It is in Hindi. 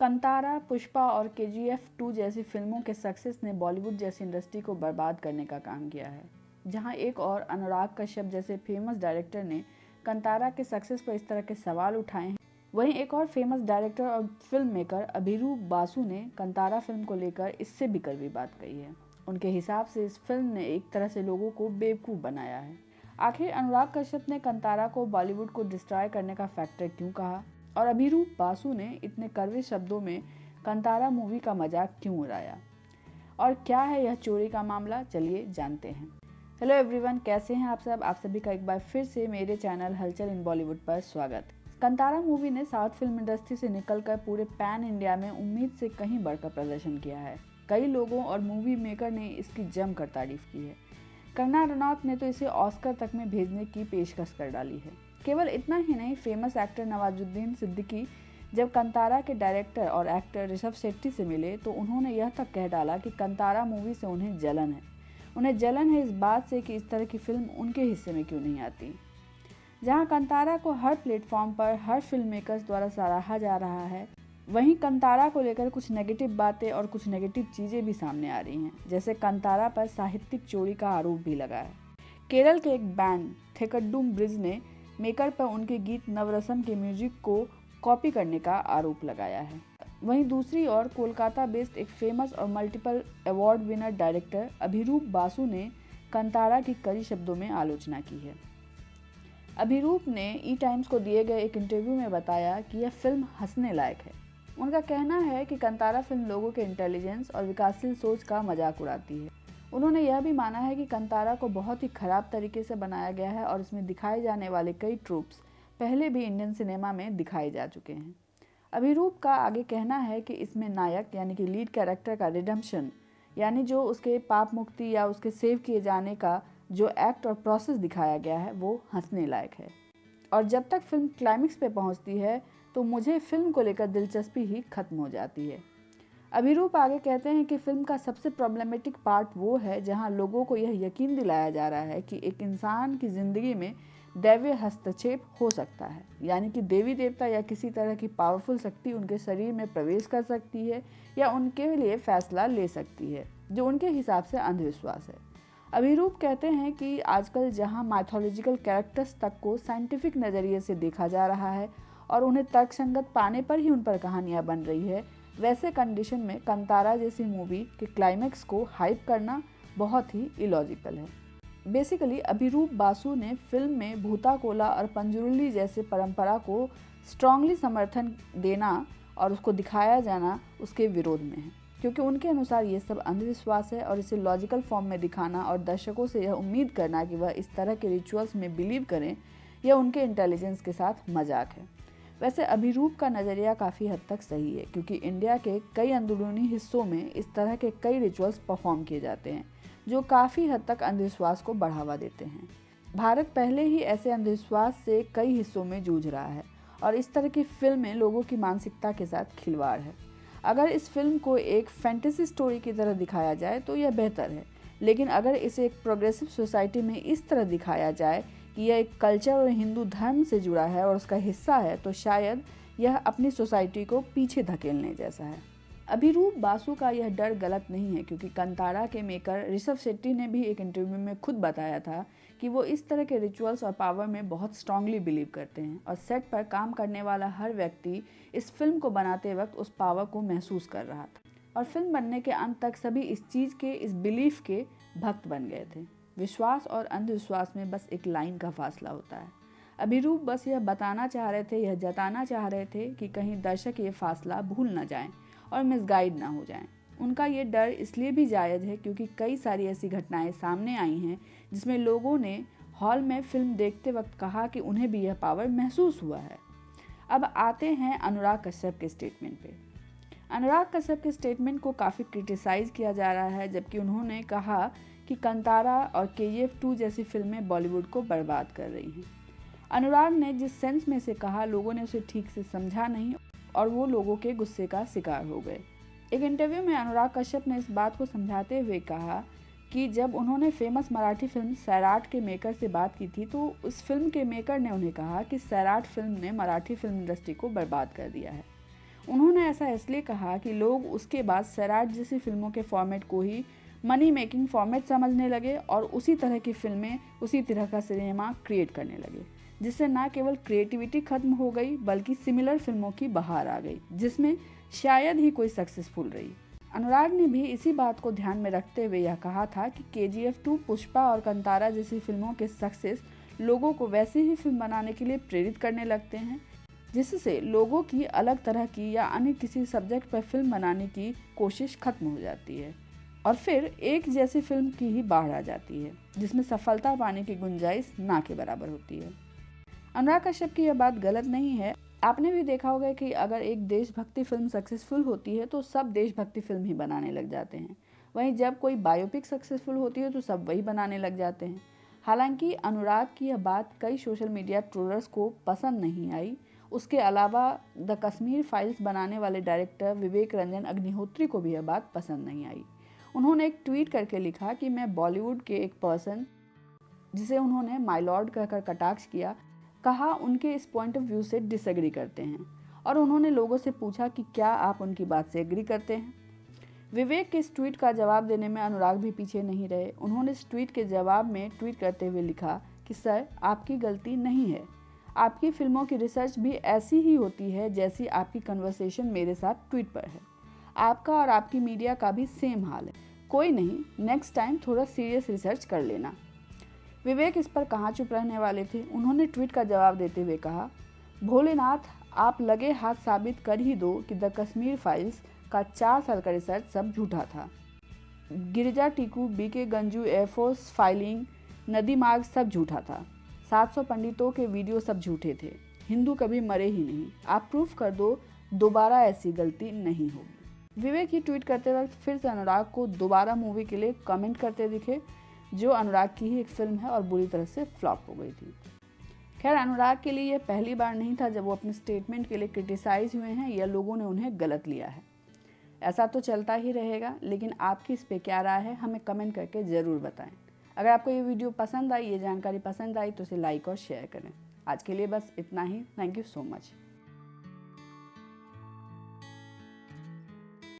कंतारा, पुष्पा और केजीएफ 2 जैसी फिल्मों के सक्सेस ने बॉलीवुड जैसी इंडस्ट्री को बर्बाद करने का काम किया है। जहां एक और अनुराग कश्यप जैसे फेमस डायरेक्टर ने कंतारा के सक्सेस पर इस तरह के सवाल उठाए हैं, वहीं एक और फेमस डायरेक्टर और फिल्म मेकर अभिरूप बासु ने कंतारा फिल्म को लेकर इससे भी कड़वी बात कही है। उनके हिसाब से इस फिल्म ने एक तरह से लोगों को बेवकूफ़ बनाया है। आखिर अनुराग कश्यप ने कंतारा को बॉलीवुड को डिस्ट्रॉय करने का फैक्टर क्यों कहा और अभिरूप बासु ने इतने कड़वे शब्दों में कंतारा मूवी का मजाक क्यों उड़ाया, और क्या है यह चोरी का मामला, चलिए जानते हैं। हेलो एवरीवन, कैसे हैं आप सब? आप सभी का एक बार फिर से मेरे चैनल हलचल इन बॉलीवुड पर स्वागत। कंतारा मूवी ने साउथ फिल्म इंडस्ट्री से निकलकर पूरे पैन इंडिया में उम्मीद से कहीं बढ़कर प्रदर्शन किया है। कई लोगों और मूवी मेकर ने इसकी जमकर तारीफ की है। कंगना रनौत ने तो इसे ऑस्कर तक में भेजने की पेशकश कर डाली है। केवल इतना ही नहीं, फेमस एक्टर नवाजुद्दीन सिद्दीकी जब कंतारा के डायरेक्टर और एक्टर ऋषभ शेट्टी से मिले तो उन्होंने यह तक कह डाला कि कंतारा मूवी से उन्हें जलन है। उन्हें जलन है इस बात से कि इस तरह की फिल्म उनके हिस्से में क्यों नहीं आती। जहां कंतारा को हर प्लेटफॉर्म पर हर फिल्म मेकर्स द्वारा सराहा जा रहा है, वहीं कंतारा को लेकर कुछ नेगेटिव बातें और कुछ नेगेटिव चीज़ें भी सामने आ रही हैं। जैसे कंतारा पर साहित्यिक चोरी का आरोप भी लगा है। केरल के एक बैंड थेक्कडुम ब्रिज ने मेकर पर उनके गीत नवरसम के म्यूजिक को कॉपी करने का आरोप लगाया है। वहीं दूसरी ओर कोलकाता बेस्ड एक फेमस और multiple award winner director Abhiroop Basu ने कंतारा की कड़ी शब्दों में आलोचना की है। अभिरूप ने ई टाइम्स को दिए गए एक इंटरव्यू में बताया कि यह फिल्म हंसने लायक है। उनका कहना है कि कंतारा फिल्म लोगों के इंटेलिजेंस और विकासशील सोच का मजाक उड़ाती है। उन्होंने यह भी माना है कि कंतारा को बहुत ही खराब तरीके से बनाया गया है और इसमें दिखाए जाने वाले कई ट्रूप्स पहले भी इंडियन सिनेमा में दिखाए जा चुके हैं। अभिरूप का आगे कहना है कि इसमें नायक यानी कि लीड कैरेक्टर का रिडेम्पशन, यानी जो उसके पाप मुक्ति या उसके सेव किए जाने का जो एक्ट और प्रोसेस दिखाया गया है वो हंसने लायक है। और जब तक फिल्म क्लाइमेक्स पे पहुंचती है तो मुझे फिल्म को लेकर दिलचस्पी ही खत्म हो जाती है। अभिरूप आगे कहते हैं कि फिल्म का सबसे प्रॉब्लमेटिक पार्ट वो है जहां लोगों को यह यकीन दिलाया जा रहा है कि एक इंसान की ज़िंदगी में दैवीय हस्तक्षेप हो सकता है, यानी कि देवी देवता या किसी तरह की पावरफुल शक्ति उनके शरीर में प्रवेश कर सकती है या उनके लिए फैसला ले सकती है, जो उनके हिसाब से अंधविश्वास है। अभिरूप कहते हैं कि आजकल जहां माइथोलॉजिकल कैरेक्टर्स तक को साइंटिफिक नज़रिए से देखा जा रहा है और उन्हें तर्कसंगत पाने पर ही उन पर कहानियाँ बन रही है, वैसे कंडीशन में कंतारा जैसी मूवी के क्लाइमेक्स को हाइप करना बहुत ही इलॉजिकल है। बेसिकली अभिरूप बासु ने फिल्म में भूता कोला और पंजुरुली जैसे परंपरा को स्ट्रांगली समर्थन देना और उसको दिखाया जाना उसके विरोध में है, क्योंकि उनके अनुसार ये सब अंधविश्वास है और इसे लॉजिकल फॉर्म में दिखाना और दर्शकों से यह उम्मीद करना कि वह इस तरह के रिचुअल्स में बिलीव करें, यह उनके इंटेलिजेंस के साथ मजाक है। वैसे अभिरूप का नज़रिया काफ़ी हद तक सही है, क्योंकि इंडिया के कई अंदरूनी हिस्सों में इस तरह के कई रिचुअल्स परफॉर्म किए जाते हैं जो काफ़ी हद तक अंधविश्वास को बढ़ावा देते हैं। भारत पहले ही ऐसे अंधविश्वास से कई हिस्सों में जूझ रहा है और इस तरह की फिल्में लोगों की मानसिकता के साथ खिलवाड़ है। अगर इस फिल्म को एक फैंटेसी स्टोरी की तरह दिखाया जाए तो यह बेहतर है, लेकिन अगर इसे एक प्रोग्रेसिव सोसाइटी में इस तरह दिखाया जाए कि यह एक कल्चर और हिंदू धर्म से जुड़ा है और उसका हिस्सा है, तो शायद यह अपनी सोसाइटी को पीछे धकेलने जैसा है। अभिरूप बासु का यह डर गलत नहीं है, क्योंकि कंतारा के मेकर ऋषभ शेट्टी ने भी एक इंटरव्यू में खुद बताया था कि वो इस तरह के रिचुअल्स और पावर में बहुत स्ट्रांगली बिलीव करते हैं और सेट पर काम करने वाला हर व्यक्ति इस फिल्म को बनाते वक्त उस पावर को महसूस कर रहा था और फिल्म बनने के अंत तक सभी इस चीज़ के, इस बिलीफ के भक्त बन गए थे। विश्वास और अंधविश्वास में बस एक लाइन का फासला होता है। अभिरूप बस यह बताना चाह रहे थे, यह जताना चाह रहे थे कि कहीं दर्शक ये फासला भूल ना जाएं और मिसगाइड ना हो जाएं। उनका ये डर इसलिए भी जायज़ है क्योंकि कई सारी ऐसी घटनाएं सामने आई हैं जिसमें लोगों ने हॉल में फिल्म देखते वक्त कहा कि उन्हें भी यह पावर महसूस हुआ है। अब आते हैं अनुराग कश्यप के स्टेटमेंट पे। अनुराग कश्यप के स्टेटमेंट को काफ़ी क्रिटिसाइज़ किया जा रहा है, जबकि उन्होंने कहा कि कंतारा और केजीएफ 2 जैसी फिल्में बॉलीवुड को बर्बाद कर रही हैं। अनुराग ने जिस सेंस में से कहा, लोगों ने उसे ठीक से समझा नहीं और वो लोगों के गुस्से का शिकार हो गए। एक इंटरव्यू में अनुराग कश्यप ने इस बात को समझाते हुए कहा कि जब उन्होंने फेमस मराठी फिल्म सैराट के मेकर से बात की थी तो उस फिल्म के मेकर ने उन्हें कहा कि सैराट फिल्म ने मराठी फिल्म इंडस्ट्री को बर्बाद कर दिया है। उन्होंने ऐसा इसलिए कहा कि लोग उसके बाद सैराट जैसी फिल्मों के फॉर्मेट को ही मनी मेकिंग फॉर्मेट समझने लगे और उसी तरह की फिल्में, उसी तरह का सिनेमा क्रिएट करने लगे, जिससे न केवल क्रिएटिविटी खत्म हो गई बल्कि सिमिलर फिल्मों की बहार आ गई जिसमें शायद ही कोई सक्सेसफुल रही। अनुराग ने भी इसी बात को ध्यान में रखते हुए यह कहा था कि KGF 2, पुष्पा और कंतारा जैसी फिल्मों के सक्सेस लोगों को वैसी ही फिल्म बनाने के लिए प्रेरित करने लगते हैं, जिससे लोगों की अलग तरह की या अन्य किसी सब्जेक्ट पर फिल्म बनाने की कोशिश खत्म हो जाती है और फिर एक जैसी फिल्म की ही बाढ़ आ जाती है जिसमें सफलता पाने की गुंजाइश ना के बराबर होती है। अनुराग कश्यप की यह बात गलत नहीं है। आपने भी देखा होगा कि अगर एक देशभक्ति फिल्म सक्सेसफुल होती है तो सब देशभक्ति फिल्म ही बनाने लग जाते हैं, वहीं जब कोई बायोपिक सक्सेसफुल होती है तो सब वही बनाने लग जाते हैं। हालांकि अनुराग की यह बात कई सोशल मीडिया ट्रोलर्स को पसंद नहीं आई। उसके अलावा द कश्मीर फाइल्स बनाने वाले डायरेक्टर विवेक रंजन अग्निहोत्री को भी यह बात पसंद नहीं आई। उन्होंने एक ट्वीट करके लिखा कि मैं बॉलीवुड के एक पर्सन, जिसे उन्होंने माय लॉर्ड कहकर कटाक्ष किया, कहा उनके इस पॉइंट ऑफ व्यू से डिसएग्री करते हैं और उन्होंने लोगों से पूछा कि क्या आप उनकी बात से एग्री करते हैं। विवेक के इस ट्वीट का जवाब देने में अनुराग भी पीछे नहीं रहे। उन्होंने इस ट्वीट के जवाब में ट्वीट करते हुए लिखा कि सर, आपकी गलती नहीं है। आपकी फिल्मों की रिसर्च भी ऐसी ही होती है जैसी आपकी कन्वर्सेशन मेरे साथ ट्वीट पर है। आपका और आपकी मीडिया का भी सेम हाल है। कोई नहीं, नेक्स्ट टाइम थोड़ा सीरियस रिसर्च कर लेना। विवेक इस पर कहाँ चुप रहने वाले थे। उन्होंने ट्वीट का जवाब देते हुए कहा, भोलेनाथ, आप लगे हाथ साबित कर ही दो कि द कश्मीर फाइल्स का 4 साल का रिसर्च सब झूठा था। Girija Tiku, BK Ganju, air force filing, नदी मार्ग सब झूठा था। 700 पंडितों के वीडियो सब झूठे थे। हिंदू कभी मरे ही नहीं। आप प्रूफ कर दो, दोबारा ऐसी गलती नहीं होगी। विवेक ही ट्वीट करते वक्त फिर से अनुराग को दोबारा मूवी के लिए कमेंट करते दिखे, जो अनुराग की ही एक फिल्म है और बुरी तरह से फ्लॉप हो गई थी। खैर, अनुराग के लिए यह पहली बार नहीं था जब वो अपने स्टेटमेंट के लिए क्रिटिसाइज हुए हैं या लोगों ने उन्हें गलत लिया है। ऐसा तो चलता ही रहेगा, लेकिन आपकी इस पे क्या राय है हमें कमेंट करके ज़रूर बताएं। अगर आपको ये वीडियो पसंद आई, ये जानकारी पसंद आई तो इसे लाइक और शेयर करें। आज के लिए बस इतना ही। Thank you so much.